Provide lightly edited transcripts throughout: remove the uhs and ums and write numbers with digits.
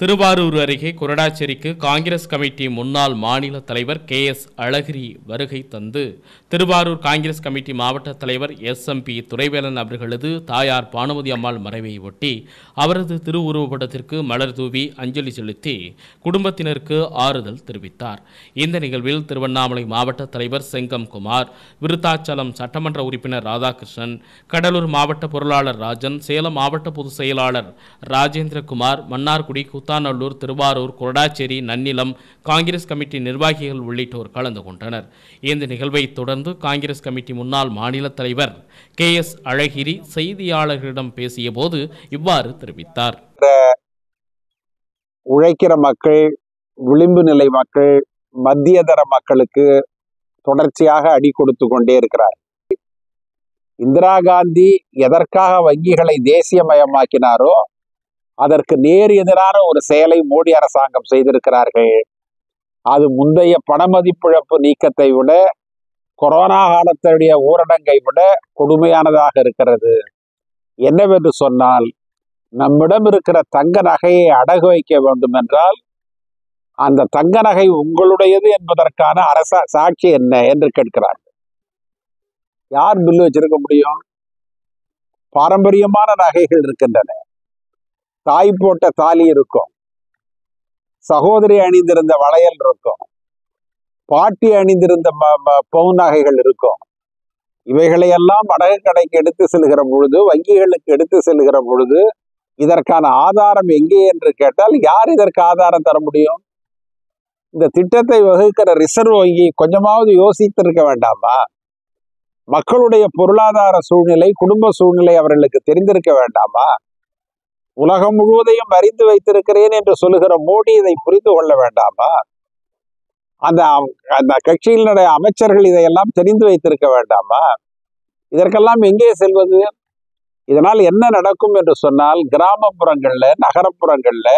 திருவாரூர் அருகே கொரடாச்சேரிக்கு காங்கிரஸ் கமிட்டி முன்னாள் மாநில தலைவர் KS அழகிரி வருகை தந்து திருவாரூர் காங்கிரஸ் கமிட்டி மாவட்ட தலைவர் SMP துரைவேலன் அவர்களது தாயார் பானுமதி அம்மாள் மறைவை ஒட்டி அவரது திருவுருவப்படத்திற்கு மலர் தூவி அஞ்சலி செலுத்தி குடும்பத்தினருக்கு ஆறுதல் தெரிவித்தார். இந்த நிகழ்வில் திருவண்ணாமலை மாவட்ட தலைவர் செங்கம் குமார், விருத்தாச்சலம் சட்டமன்ற உறுப்பினர் ராதாகிருஷ்ணன், கடலூர் மாவட்ட பொருளாளர் ராஜன், சேலம் மாவட்ட பொதுச் செயலாளர் ராஜேந்திரகுமார், மன்னார்குடி, கூத்தாநல்லூர், திருவாரூர், கொரடாச்சேரி, நன்னிலம் காங்கிரஸ் கமிட்டி நிர்வாகிகள் உள்ளிட்டோர் கலந்து கொண்டனர். இந்த நிகழ்வை தொடர்ந்து காங்கிரஸ் கமிட்டி முன்னாள் மாநில தலைவர் KS அழகிரி செய்தியாளர்களிடம் பேசிய போது இவ்வாறு தெரிவித்தார். உழைக்கிற மக்கள், விளிம்பு நிலை மக்கள், மத்தியதர மக்களுக்கு தொடர்ச்சியாக அடி கொடுத்து கொண்டே இருக்கிறார். இந்திரா காந்தி எதற்காக வங்கிகளை தேசியமயமாக்கினாரோ அதற்கு நேர் எதிரான ஒரு செயலை மோடி அரசாங்கம் செய்திருக்கிறார்கள். அது முந்தைய பணமதிப்பிழப்பு நீக்கத்தை விட, கொரோனா காலத்துடைய ஊரடங்கை விட கொடுமையானதாக இருக்கிறது. என்னவென்று சொன்னால், நம்மிடம் இருக்கிற தங்க நகையை அடகு வைக்க வேண்டும் என்றால் அந்த தங்க நகை உங்களுடையது என்பதற்கான சாட்சி என்ன என்று கேட்கிறார்கள். யார் பில்லு வச்சிருக்க முடியும்? பாரம்பரியமான நகைகள் இருக்கின்றன. தாய் போட்ட தாலி இருக்கும், சகோதரி அணிந்திருந்த வளையல் இருக்கும், பாட்டி அணிந்திருந்த பவுன் நகைகள் இருக்கும். இவைகளையெல்லாம் அடகு கடைக்கு எடுத்து செல்கிற பொழுது, வங்கிகளுக்கு எடுத்து செல்கிற பொழுது இதற்கான ஆதாரம் எங்கே என்று கேட்டால் யார் இதற்கு ஆதாரம் தர முடியும்? இந்த திட்டத்தை வகுக்கிற ரிசர்வ் வங்கி கொஞ்சமாவது யோசித்திருக்க வேண்டாமா? மக்களுடைய பொருளாதார சூழ்நிலை, குடும்ப சூழ்நிலை அவர்களுக்கு தெரிந்திருக்க வேண்டாமா? உலகம் முழுவதையும் அறிந்து வைத்திருக்கிறேன் என்று சொல்லுகிற மோடி இதை புரிந்து கொள்ள வேண்டாமா? அந்த கட்சியினுடைய அமைச்சர்கள் இதையெல்லாம் தெரிந்து வைத்திருக்க வேண்டாமா? இதற்கெல்லாம் எங்கே செல்வது? இதனால் என்ன நடக்கும் என்று சொன்னால், கிராமப்புறங்கள்ல, நகரப்புறங்கள்ல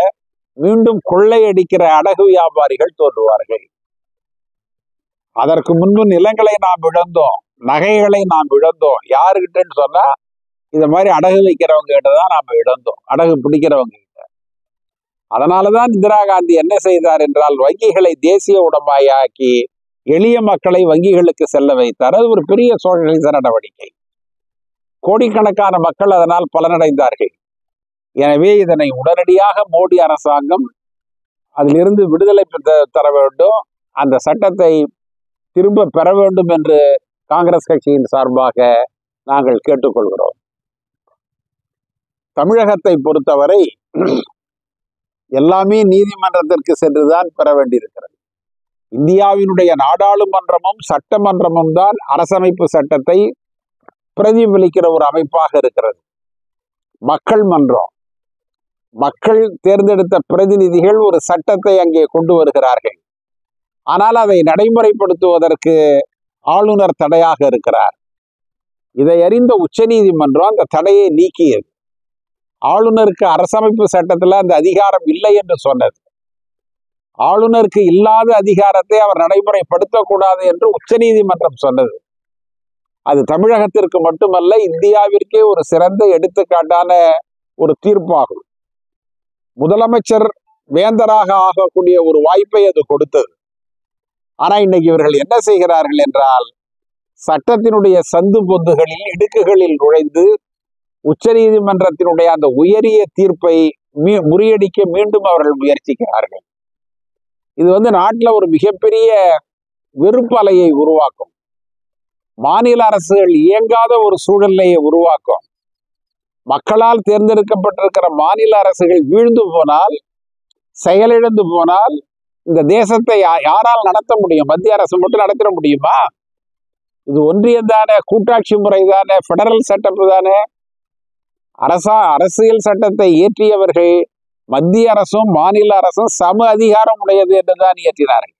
மீண்டும் கொள்ளையடிக்கிற அடகு வியாபாரிகள் தோன்றுவார்கள். அதற்கு முன்பு நிலங்களை நாம் இழந்தோம், நகைகளை நாம் இழந்தோம். யாருக்கிட்டன்னு சொன்னா, இந்த மாதிரி அடகு வைக்கிறவங்க கிட்டதான் நாம இழந்தோம், அடகு பிடிக்கிறவங்க கிட்ட. அதனாலதான் இந்திரா காந்தி என்ன செய்தார் என்றால், வங்கிகளை தேசிய உடைமையாக்கி எளிய மக்களை வங்கிகளுக்கு செல்ல வைத்தார். அது ஒரு பெரிய சோஷலிச நடவடிக்கை. கோடிக்கணக்கான மக்கள் அதனால் பலனடைந்தார்கள். எனவே இதனை உடனடியாக மோடி அரசாங்கம் அதிலிருந்து விடுதலை தர வேண்டும், அந்த சட்டத்தை திரும்ப பெற வேண்டும் என்று காங்கிரஸ் கட்சியின் சார்பாக நாங்கள் கேட்டுக்கொள்கிறோம். தமிழகத்தை பொறுத்தவரை எல்லாமே நீதிமன்றத்திற்கு சென்றுதான் பெற வேண்டியிருக்கிறது. இந்தியாவினுடைய நாடாளுமன்றமும் சட்டமன்றமும் தான் அரசமைப்பு சட்டத்தை பிரதிபலிக்கிற ஒரு அமைப்பாக இருக்கிறது. மக்கள் மன்றம், மக்கள் தேர்ந்தெடுத்த பிரதிநிதிகள் ஒரு சட்டத்தை அங்கே கொண்டு வருகிறார்கள். ஆனால் அதை நடைமுறைப்படுத்துவதற்கு ஆளுநர் தடையாக இருக்கிறார். இதை அறிந்த உச்சநீதிமன்றம் அந்த தடையை நீக்கியது. ஆளுநருக்கு அரசமைப்பு சட்டத்தில் அந்த அதிகாரம் இல்லை என்று சொன்னது. ஆளுநருக்கு இல்லாத அதிகாரத்தை அவர் நடைமுறைப்படுத்தக்கூடாது என்று உச்சநீதிமன்றம் சொன்னது. அது தமிழகத்திற்கு மட்டுமல்ல, இந்தியாவிற்கே ஒரு சிறந்த எடுத்துக்காட்டான ஒரு தீர்ப்பாகும். முதலமைச்சர் வேந்தராக ஆகக்கூடிய ஒரு வாய்ப்பை அது கொடுத்தது. ஆனா இன்னைக்கு இவர்கள் என்ன செய்கிறார்கள் என்றால், சட்டத்தினுடைய சந்து பொந்துகளில், இடுக்குகளில் நுழைந்து உச்சநீதிமன்றத்தினுடைய அந்த உயரிய தீர்ப்பை முறியடிக்க மீண்டும் அவர்கள் முயற்சிக்கிறார்கள். இது நாட்டில் ஒரு மிகப்பெரிய வெறுப்பு அலையை உருவாக்கும். மாநில அரசுகள் இயங்காத ஒரு சூழ்நிலையை உருவாக்கும். மக்களால் தேர்ந்தெடுக்கப்பட்டிருக்கிற மாநில அரசுகள் வீழ்ந்து போனால், செயலிழந்து போனால் இந்த தேசத்தை யாரால் நடத்த முடியும்? மத்திய அரசு மட்டும் நடத்திட முடியுமா? இது ஒன்றியம் தானே, கூட்டாட்சி முறை தானே, பெடரல் செட்டப் தானே. அரசியல் சட்டத்தை இயற்றியவர்கள் மத்திய அரசும் மாநில அரசும் சம அதிகாரம் உடையது என்றுதான் இயற்றினார்கள்.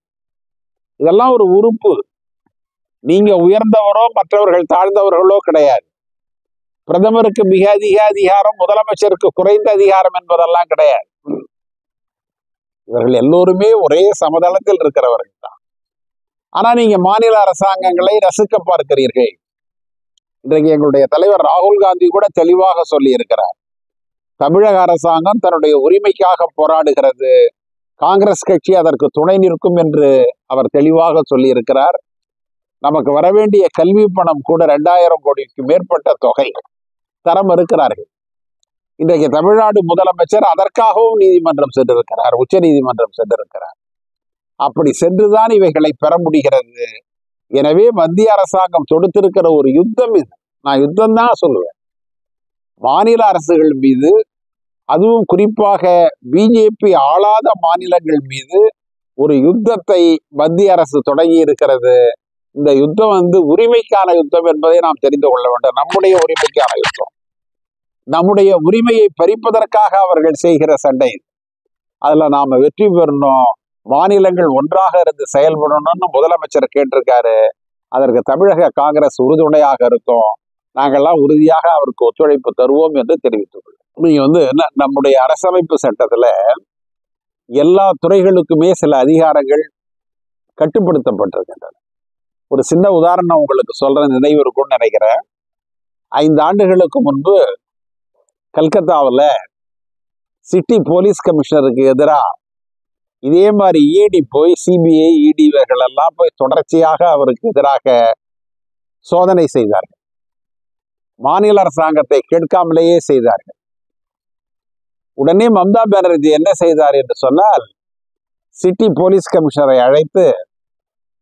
இதெல்லாம் ஒரு உறுப்பு. நீங்க உயர்ந்தவரோ மற்றவர்கள் தாழ்ந்தவர்களோ கிடையாது. பிரதமருக்கு மிக அதிக அதிகாரம், முதலமைச்சருக்கு குறைந்த அதிகாரம் என்பதெல்லாம் கிடையாது. இவர்கள் எல்லோருமே ஒரே சமதளத்தில் இருக்கிறவர்கள் தான். ஆனா நீங்க மாநில அரசாங்கங்களை ரசிக்க பார்க்கிறீர்கள். இன்றைக்கு எங்களுடைய தலைவர் ராகுல் காந்தி கூட தெளிவாக சொல்லி இருக்கிறார், தமிழக அரசாங்கம் தன்னுடைய உரிமைக்காக போராடுகிறது, காங்கிரஸ் கட்சி அதற்கு துணை நிற்கும் என்று அவர் தெளிவாக சொல்லி இருக்கிறார். நமக்கு வரவேண்டிய கல்வி பணம் கூட 2000 கோடிக்கு மேற்பட்ட தொகை தர மறுக்கிறார்கள். இன்றைக்கு தமிழ்நாடு முதலமைச்சர் அதற்காகவும் நீதிமன்றம் சென்றிருக்கிறார், உச்ச நீதிமன்றம் சென்றிருக்கிறார். அப்படி சென்றுதான் இவைகளை பெற முடிகிறது. எனவே மத்திய அரசாங்கம் தொடுத்திருக்கிற ஒரு யுத்தம் இது. நான் யுத்தம் தான் சொல்லுவேன். மாநில அரசுகள் மீது, அதுவும் குறிப்பாக பிஜேபி ஆளாத மாநிலங்கள் மீது ஒரு யுத்தத்தை மத்திய அரசு தொடங்கி இருக்கிறது. இந்த யுத்தம் உரிமைக்கான யுத்தம் என்பதை நாம் தெரிந்து கொள்ள வேண்டும். நம்முடைய உரிமைக்கான யுத்தம், நம்முடைய உரிமையை பறிப்பதற்காக அவர்கள் செய்கிற சண்டை. அதுல நாம வெற்றி பெறணும், மாநிலங்கள் ஒன்றாக இருந்து செயல்படணும்னு முதலமைச்சர் கேட்டிருக்காரு. அதற்கு தமிழக காங்கிரஸ் உறுதுணையாக இருக்கும். நாங்கள்லாம் உறுதியாக அவருக்கு ஒத்துழைப்பு தருவோம் என்று தெரிவித்துள்ளோம். நீங்க நம்முடைய அரசமைப்பு சட்டத்துல எல்லா துறைகளுக்குமே சில அதிகாரங்கள் கட்டுப்படுத்தப்பட்டிருக்கின்றன. ஒரு சின்ன உதாரணம் உங்களுக்கு சொல்ற நினைவு இருக்கும்னு நினைக்கிறேன். 5 ஆண்டுகளுக்கு முன்பு கல்கத்தாவில் சிட்டி போலீஸ் கமிஷனருக்கு எதிராக இதே மாதிரி இடி போய், சிபிஐ இடி இவர்கள் எல்லாம் போய் தொடர்ச்சியாக அவருக்கு எதிராக சோதனை செய்தார்கள். மாநில அரசாங்கத்தை கேட்காமலேயே செய்தார்கள். உடனே மம்தா பானர்ஜி என்ன செய்தார் என்று சொன்னால், சிட்டி போலீஸ் கமிஷனரை அழைத்து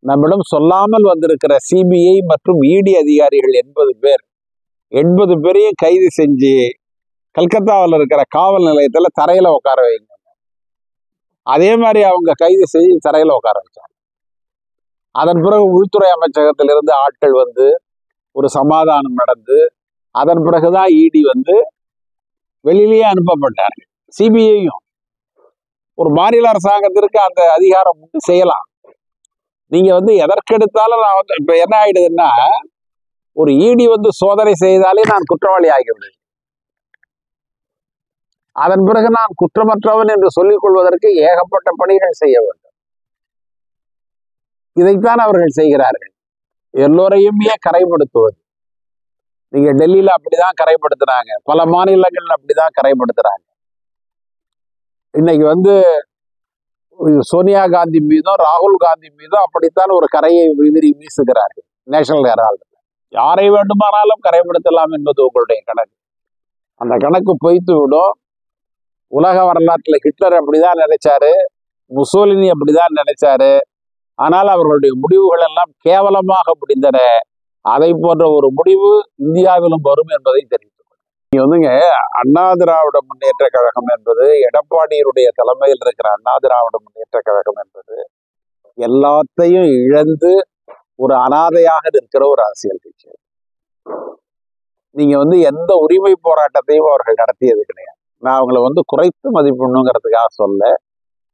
நம்மிடம் சொல்லாமல் வந்திருக்கிற சிபிஐ மற்றும் இடி அதிகாரிகள் 80 பேரையும் கைது செஞ்சு கல்கத்தாவில் இருக்கிற காவல் நிலையத்துல தரையில உட்கார வைங்க. அதே மாதிரி அவங்க கைது செஞ்சு தரையில உட்கார வச்சாங்க. அதன் பிறகு உள்துறை அமைச்சகத்திலிருந்து ஆட்கள் ஒரு சமாதானம் நடந்து, அதன் பிறகுதான் இடி வெளியிலேயே அனுப்பப்பட்டார்கள். சிபிஐயும் ஒரு மாநில அரசாங்கத்திற்கு அந்த அதிகாரம் செய்யலாம். நீங்க எதற்கெடுத்தாலும் நான் இப்ப என்ன ஆயிடுதுன்னா, ஒரு இடி சோதனை செய்தாலே நான் குற்றவாளி ஆகிவிடுவேன். அதன் பிறகு நான் குற்றமற்றவன் என்று சொல்லிக் கொள்வதற்கு ஏகப்பட்ட பணிகள் செய்ய வேண்டும். இதைத்தான் அவர்கள் செய்கிறார்கள். எல்லோரையுமே கரைப்படுத்துவது. நீங்க டெல்லியில அப்படிதான் கரைப்படுத்துறாங்க, பல மாநிலங்கள்ல அப்படிதான் கரைப்படுத்துறாங்க. இன்னைக்கு சோனியா காந்தி மீதும் ராகுல் காந்தி மீதும் அப்படித்தான் ஒரு கரையை வீசுகிறார்கள். நேஷனல் ஹெரால்டு யாரை வேண்டுமானாலும் கரைப்படுத்தலாம் என்பது உங்களுடைய கணக்கு. அந்த கணக்கு பொய்த்து விடும். உலக வரலாற்றில் ஹிட்லர் அப்படிதான் நினைச்சாரு, முசோலினி அப்படிதான் நினைச்சாரு. ஆனால் அவர்களுடைய முடிவுகள் எல்லாம் கேவலமாக முடிந்தன. அதை போன்ற ஒரு முடிவு இந்தியாவிலும் வரும் என்பதை தெரிவித்துக் நீங்க அண்ணா திராவிட முன்னேற்ற கழகம் என்பது, எடப்பாடியினுடைய தலைமையில் இருக்கிற அண்ணா திராவிட முன்னேற்ற கழகம் என்பது எல்லாத்தையும் இழந்து ஒரு அனாதையாக நிற்கிற ஒரு அரசியல் கட்சி. நீங்க எந்த உரிமை போராட்டத்தையும் அவர்கள் நடத்தியது கிடையாது. நான் அவங்களை குறைத்து மதிப்பிடணுங்கிறதுக்காக சொல்ல,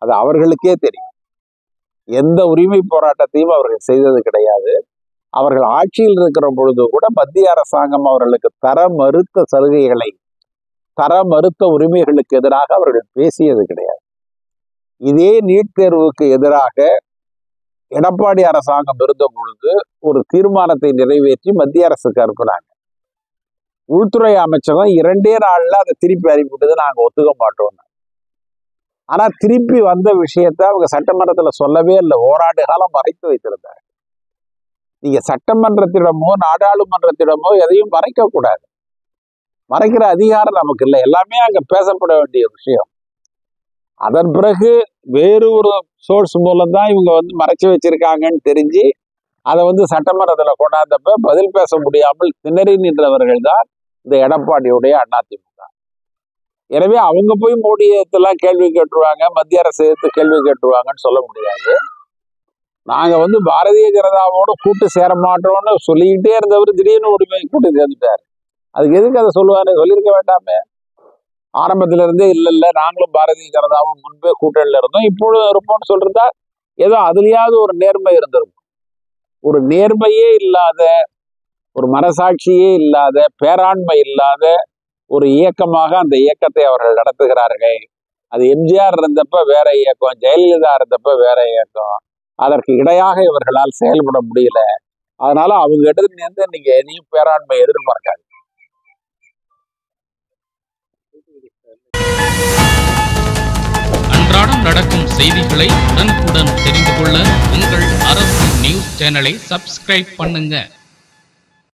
அது அவர்களுக்கே தெரியும். எந்த உரிமை போராட்டத்தையும் அவர்கள் செய்தது கிடையாது. அவர்கள் ஆட்சியில் இருக்கிற பொழுது கூட மத்திய அரசாங்கம் அவர்களுக்கு தர மறுத்த சலுகைகளை, தர மறுத்த உரிமைகளுக்கு எதிராக அவர்கள் பேசியது கிடையாது. இதே நீட் தேர்வுக்கு எதிராக எடப்பாடி அரசாங்கம் இருந்த பொழுது ஒரு தீர்மானத்தை நிறைவேற்றி மத்திய அரசுக்கு அனுப்பினாங்க. உள்துறை அமைச்சகம் 2 நாள்ல அதை திருப்பி அனுப்பிவிட்டது, நாங்க ஒத்துக்க மாட்டோம். ஆனா திருப்பி வந்த விஷயத்த அவங்க சட்டமன்றத்துல சொல்லவே இல்லை. ஓராண்டு காலம் மறைத்து வைத்திருந்தாங்க. நீங்க சட்டமன்றத்திடமோ நாடாளுமன்றத்திடமோ எதையும் மறைக்க கூடாது. மறைக்கிற அதிகாரம் நமக்கு இல்லை. எல்லாமே அங்க பேசப்பட வேண்டிய விஷயம். அதன் பிறகு வேறு ஒரு சோர்ஸ் மூலம் தான் இவங்க மறைச்சு வச்சிருக்காங்கன்னு தெரிஞ்சு அதை சட்டமன்றத்துல கொண்டாந்தப்ப பதில் பேச முடியாமல் திணறி நின்றவர்கள் தான் இந்த எடப்பாடியுடைய அதிமுக. எனவே அவங்க போய் மோடியத்தெல்லாம் கேள்வி கேட்டுருவாங்க, மத்திய அரசு எடுத்து கேள்வி கேட்டுருவாங்கன்னு சொல்ல முடியாது. நாங்க பாரதிய ஜனதாவோட கூட்டு சேர மாட்டோம்னு சொல்லிக்கிட்டே இருந்தவர் திடீர்னு உரிமை கூட்டு சேர்ந்துட்டாரு. அதுக்கு எதுக்கு அதை சொல்லுவாரு? சொல்லியிருக்க வேண்டாமே. ஆரம்பத்துல இருந்தே இல்ல நாங்களும் பாரதிய ஜனதாவும் முன்பே கூட்டணியில இருந்தோம், இப்பொழுது இருப்போம்னு சொல்றதா ஏதோ அதுலயாவது ஒரு நேர்மை இருந்திருக்கும். ஒரு நேர்மையே இல்லாத, ஒரு மனசாட்சியே இல்லாத, பேராண்மை இல்லாத ஒரு இயக்கமாக அந்த இயக்கத்தை அவர்கள் நடத்துகிறார்கள். அது எம்ஜிஆர் இருந்தப்ப வேற இயக்கம், ஜெயலலிதா இருந்தப்ப வேற இயக்கம். அதற்கு இடையாக இவர்களால் செயல்பட முடியல. அதனால அவங்க இடத்துல நீங்க எதையும் பேராண்மை எதிர்பார்க்காது. அன்றாடம் நடக்கும் செய்திகளை உடனுக்குடன் தெரிந்து கொள்ள உங்கள் அரசு நியூஸ் சேனலை சப்ஸ்கிரைப் பண்ணுங்க.